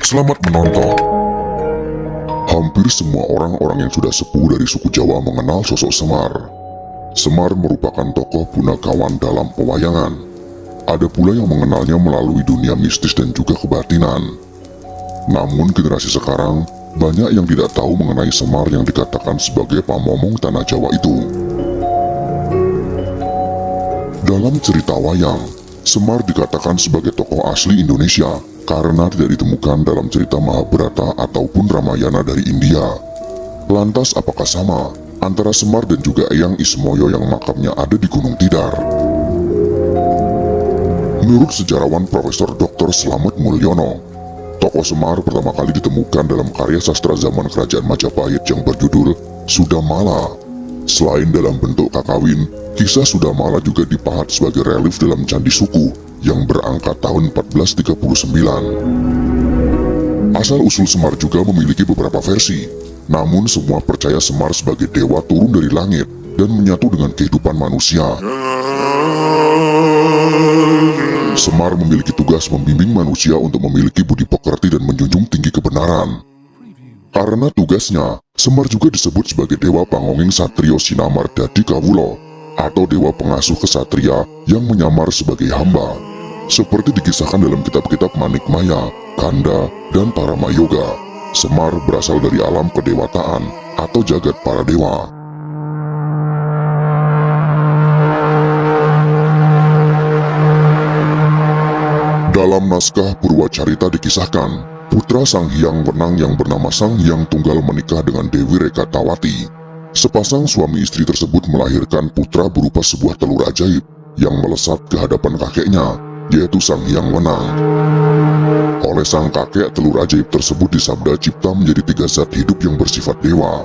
Selamat menonton. Hampir semua orang-orang yang sudah sepuh dari suku Jawa mengenal sosok Semar. Semar merupakan tokoh punakawan dalam pewayangan. Ada pula yang mengenalnya melalui dunia mistis dan juga kebatinan. Namun generasi sekarang, banyak yang tidak tahu mengenai Semar yang dikatakan sebagai pamomong tanah Jawa itu. Dalam cerita wayang, Semar dikatakan sebagai tokoh asli Indonesia karena tidak ditemukan dalam cerita Mahabharata ataupun Ramayana dari India. Lantas apakah sama antara Semar dan juga Eyang Ismoyo yang makamnya ada di Gunung Tidar? Menurut sejarawan Profesor Dr. Slamet Mulyono, tokoh Semar pertama kali ditemukan dalam karya sastra zaman Kerajaan Majapahit yang berjudul Sudamala. Selain dalam bentuk kakawin, kisah Sudamala juga dipahat sebagai relief dalam candi suku yang berangkat tahun 1439. Asal-usul Semar juga memiliki beberapa versi, namun semua percaya Semar sebagai dewa turun dari langit dan menyatu dengan kehidupan manusia. Semar memiliki tugas membimbing manusia untuk memiliki budi pekerti dan menjunjung tinggi kebenaran. Karena tugasnya, Semar juga disebut sebagai dewa pangonging satrio sinamar dadi kawulo, atau dewa pengasuh kesatria yang menyamar sebagai hamba. Seperti dikisahkan dalam kitab-kitab Manikmaya, Kanda, dan Paramayoga, Semar berasal dari alam kedewataan atau jagat para dewa. Dalam naskah Purwacarita dikisahkan, putra Sang Hyang Wenang yang bernama Sang Hyang Tunggal menikah dengan Dewi Rekatawati. Sepasang suami istri tersebut melahirkan putra berupa sebuah telur ajaib yang melesat ke hadapan kakeknya, yaitu Sang Hyang Wenang. Oleh sang kakek, telur ajaib tersebut disabda cipta menjadi 3 zat hidup yang bersifat dewa.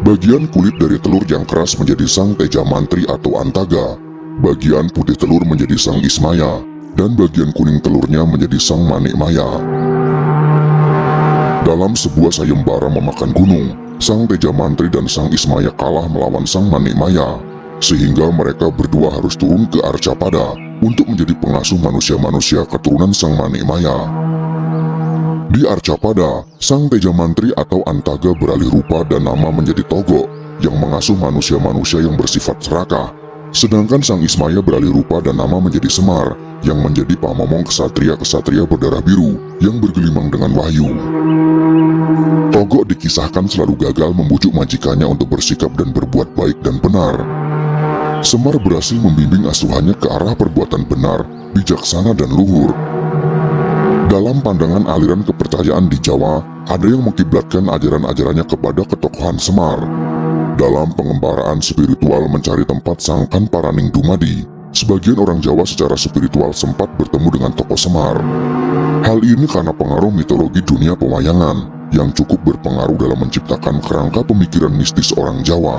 Bagian kulit dari telur yang keras menjadi Sang Teja Mantri atau Antaga, bagian putih telur menjadi Sang Ismaya, dan bagian kuning telurnya menjadi Sang Manikmaya. Dalam sebuah sayembara memakan gunung, Sang Teja Mantri dan Sang Ismaya kalah melawan Sang Manikmaya, sehingga mereka berdua harus turun ke Arcapada untuk menjadi pengasuh manusia-manusia keturunan Sang Manikmaya. Di Arcapada, Sang Teja Mantri atau Antaga beralih rupa dan nama menjadi Togo yang mengasuh manusia-manusia yang bersifat serakah. Sedangkan Sang Ismaya beralih rupa dan nama menjadi Semar yang menjadi pamomong kesatria-kesatria berdarah biru yang bergelimang dengan wahyu. Togo dikisahkan selalu gagal membujuk majikannya untuk bersikap dan berbuat baik dan benar. Semar berhasil membimbing asuhannya ke arah perbuatan benar, bijaksana dan luhur. Dalam pandangan aliran kepercayaan di Jawa, ada yang mengkiblatkan ajaran-ajarannya kepada ketokohan Semar. Dalam pengembaraan spiritual mencari tempat Sangkan Paraning Dumadi, sebagian orang Jawa secara spiritual sempat bertemu dengan tokoh Semar. Hal ini karena pengaruh mitologi dunia pewayangan yang cukup berpengaruh dalam menciptakan kerangka pemikiran mistis orang Jawa.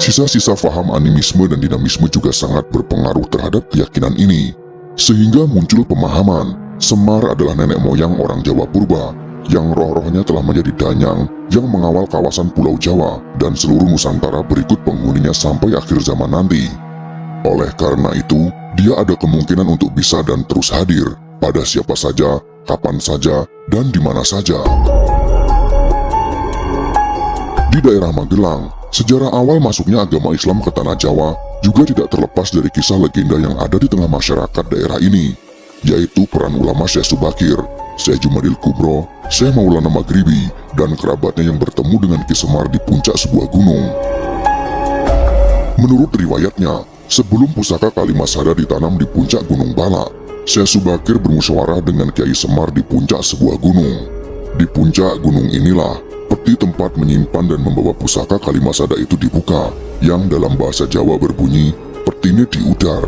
Sisa-sisa faham animisme dan dinamisme juga sangat berpengaruh terhadap keyakinan ini, sehingga muncul pemahaman Semar adalah nenek moyang orang Jawa purba yang roh-rohnya telah menjadi danyang yang mengawal kawasan Pulau Jawa dan seluruh Nusantara berikut penghuninya sampai akhir zaman nanti. Oleh karena itu, dia ada kemungkinan untuk bisa dan terus hadir pada siapa saja, kapan saja, dan di mana saja. Di daerah Magelang, sejarah awal masuknya agama Islam ke tanah Jawa juga tidak terlepas dari kisah legenda yang ada di tengah masyarakat daerah ini, yaitu peran ulama Syekh Subakir, Syekh Jumadil Kubro, Syekh Maulana Maghribi, dan kerabatnya yang bertemu dengan Ki Semar di puncak sebuah gunung. Menurut riwayatnya, sebelum pusaka Kalimasada ditanam di puncak Gunung Bala, Syekh Subakir bermusyawarah dengan Kiai Semar di puncak sebuah gunung. Di puncak gunung inilah peti tempat menyimpan dan membawa pusaka Kalimasada itu dibuka, yang dalam bahasa Jawa berbunyi, "Petine diudar".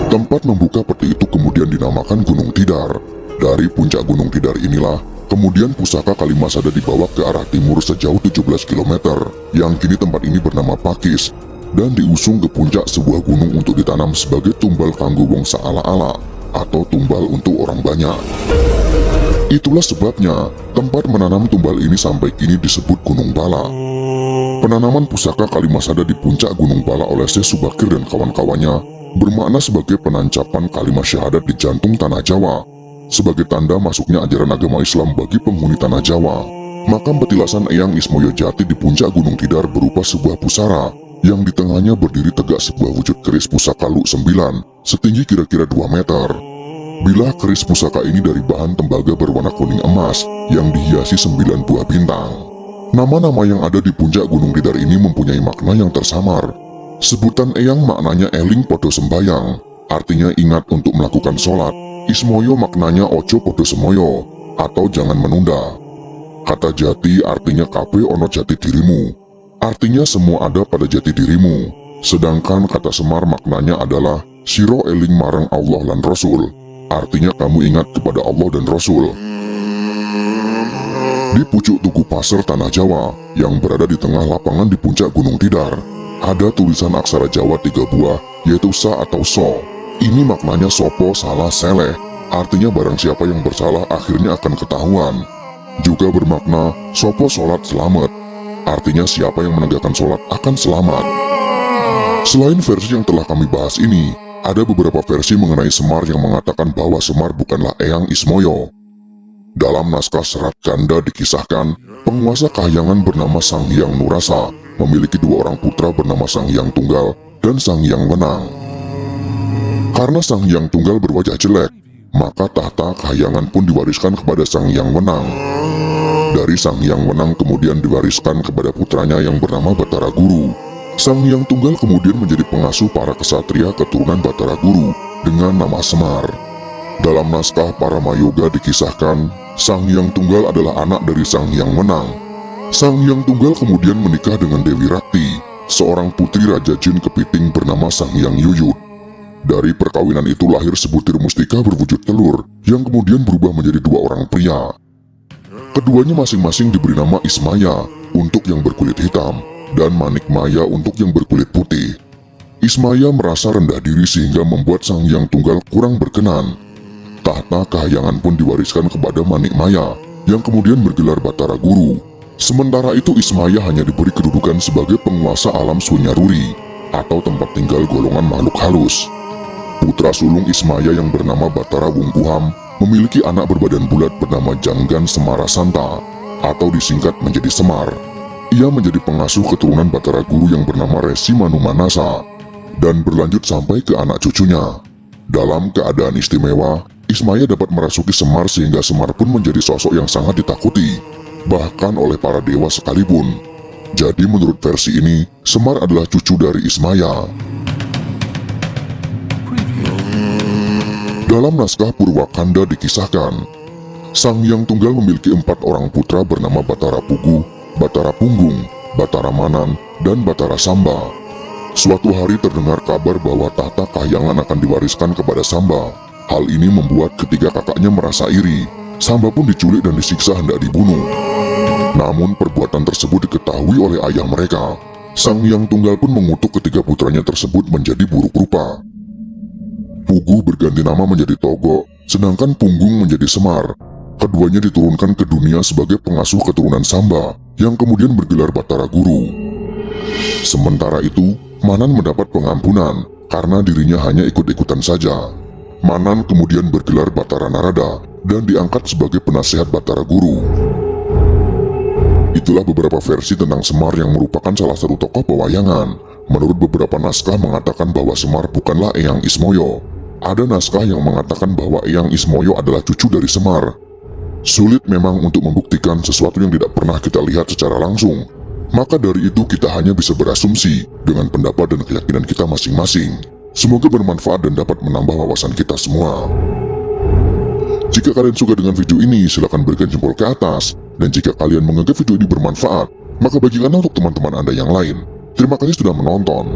Tempat membuka peti itu kemudian dinamakan Gunung Tidar. Dari puncak Gunung Tidar inilah, kemudian pusaka Kalimasada dibawa ke arah timur sejauh 17 km, yang kini tempat ini bernama Pakis, dan diusung ke puncak sebuah gunung untuk ditanam sebagai tumbal kanggo wong saala-ala, atau tumbal untuk orang banyak. Itulah sebabnya, tempat menanam tumbal ini sampai kini disebut Gunung Bala. Penanaman pusaka Kalimasada di puncak Gunung Bala oleh Syekh Subakir dan kawan-kawannya bermakna sebagai penancapan kalimat syahadat di jantung tanah Jawa, Sebagai tanda masuknya ajaran agama Islam bagi penghuni tanah Jawa, makam petilasan Eyang Ismoyo Jati di puncak Gunung Tidar berupa sebuah pusara yang di tengahnya berdiri tegak sebuah wujud keris pusaka Lu 9 setinggi kira-kira 2 meter. Bilah keris pusaka ini dari bahan tembaga berwarna kuning emas yang dihiasi 9 buah bintang. Nama-nama yang ada di puncak Gunung Tidar ini mempunyai makna yang tersamar. Sebutan Eyang maknanya eling podo sembayang, artinya ingat untuk melakukan sholat. Ismoyo maknanya ojo podo semoyo, atau jangan menunda. Kata jati artinya kape ono jati dirimu, artinya semua ada pada jati dirimu. Sedangkan kata Semar maknanya adalah siro eling marang Allah lan Rasul, artinya kamu ingat kepada Allah dan Rasul. Di pucuk Tugu Pasir Tanah Jawa yang berada di tengah lapangan di puncak Gunung Tidar, ada tulisan aksara Jawa 3 buah, yaitu sa atau so. Ini maknanya sopo salah seleh, artinya barang siapa yang bersalah akhirnya akan ketahuan. Juga bermakna sopo sholat selamat, artinya siapa yang menegakkan sholat akan selamat. Selain versi yang telah kami bahas ini, ada beberapa versi mengenai Semar yang mengatakan bahwa Semar bukanlah Eyang Ismoyo. Dalam naskah Serat Ganda dikisahkan, penguasa kahyangan bernama Sang Hyang Nurasa memiliki 2 orang putra bernama Sang Hyang Tunggal dan Sang Hyang Wenang. Karena Sang Hyang Tunggal berwajah jelek, maka tahta kahyangan pun diwariskan kepada Sang Hyang Wenang. Dari Sang Hyang Wenang kemudian diwariskan kepada putranya yang bernama Batara Guru. Sang Hyang Tunggal kemudian menjadi pengasuh para kesatria keturunan Batara Guru dengan nama Semar. Dalam naskah Paramayoga dikisahkan, Sang Hyang Tunggal adalah anak dari Sang Hyang Wenang. Sang Hyang Tunggal kemudian menikah dengan Dewi Rakti, seorang putri Raja Jin Kepiting bernama Sang Hyang Yuyut. Dari perkawinan itu lahir sebutir mustika berwujud telur yang kemudian berubah menjadi 2 orang pria. Keduanya masing-masing diberi nama Ismaya untuk yang berkulit hitam dan Manikmaya untuk yang berkulit putih. Ismaya merasa rendah diri sehingga membuat Sang Hyang Tunggal kurang berkenan. Tahta kahyangan pun diwariskan kepada Manikmaya yang kemudian bergelar Batara Guru. Sementara itu Ismaya hanya diberi kedudukan sebagai penguasa alam Sunyaruri atau tempat tinggal golongan makhluk halus. Putra sulung Ismaya yang bernama Batara Wungkuham memiliki anak berbadan bulat bernama Janggan Semara Santa atau disingkat menjadi Semar. Ia menjadi pengasuh keturunan Batara Guru yang bernama Resi Manumanasa dan berlanjut sampai ke anak cucunya. Dalam keadaan istimewa, Ismaya dapat merasuki Semar sehingga Semar pun menjadi sosok yang sangat ditakuti, bahkan oleh para dewa sekalipun. Jadi menurut versi ini, Semar adalah cucu dari Ismaya. Dalam naskah Purwakanda dikisahkan, Sang Hyang Tunggal memiliki 4 orang putra bernama Batara Pugu, Batara Punggung, Batara Manan, dan Batara Samba. Suatu hari terdengar kabar bahwa tahta kahyangan akan diwariskan kepada Samba. Hal ini membuat ketiga kakaknya merasa iri. Samba pun diculik dan disiksa hendak dibunuh. Namun perbuatan tersebut diketahui oleh ayah mereka. Sang Hyang Tunggal pun mengutuk ketiga putranya tersebut menjadi buruk rupa. Pugu berganti nama menjadi Togo, sedangkan Punggung menjadi Semar. Keduanya diturunkan ke dunia sebagai pengasuh keturunan Samba, yang kemudian bergelar Batara Guru. Sementara itu, Manan mendapat pengampunan, karena dirinya hanya ikut-ikutan saja. Manan kemudian bergelar Batara Narada, dan diangkat sebagai penasehat Batara Guru. Itulah beberapa versi tentang Semar yang merupakan salah satu tokoh pewayangan. Menurut beberapa naskah mengatakan bahwa Semar bukanlah Eyang Ismoyo. Ada naskah yang mengatakan bahwa Eyang Ismoyo adalah cucu dari Semar. Sulit memang untuk membuktikan sesuatu yang tidak pernah kita lihat secara langsung. Maka dari itu kita hanya bisa berasumsi dengan pendapat dan keyakinan kita masing-masing. Semoga bermanfaat dan dapat menambah wawasan kita semua. Jika kalian suka dengan video ini, silahkan berikan jempol ke atas. Dan jika kalian menganggap video ini bermanfaat, maka bagikanlah untuk teman-teman Anda yang lain. Terima kasih sudah menonton.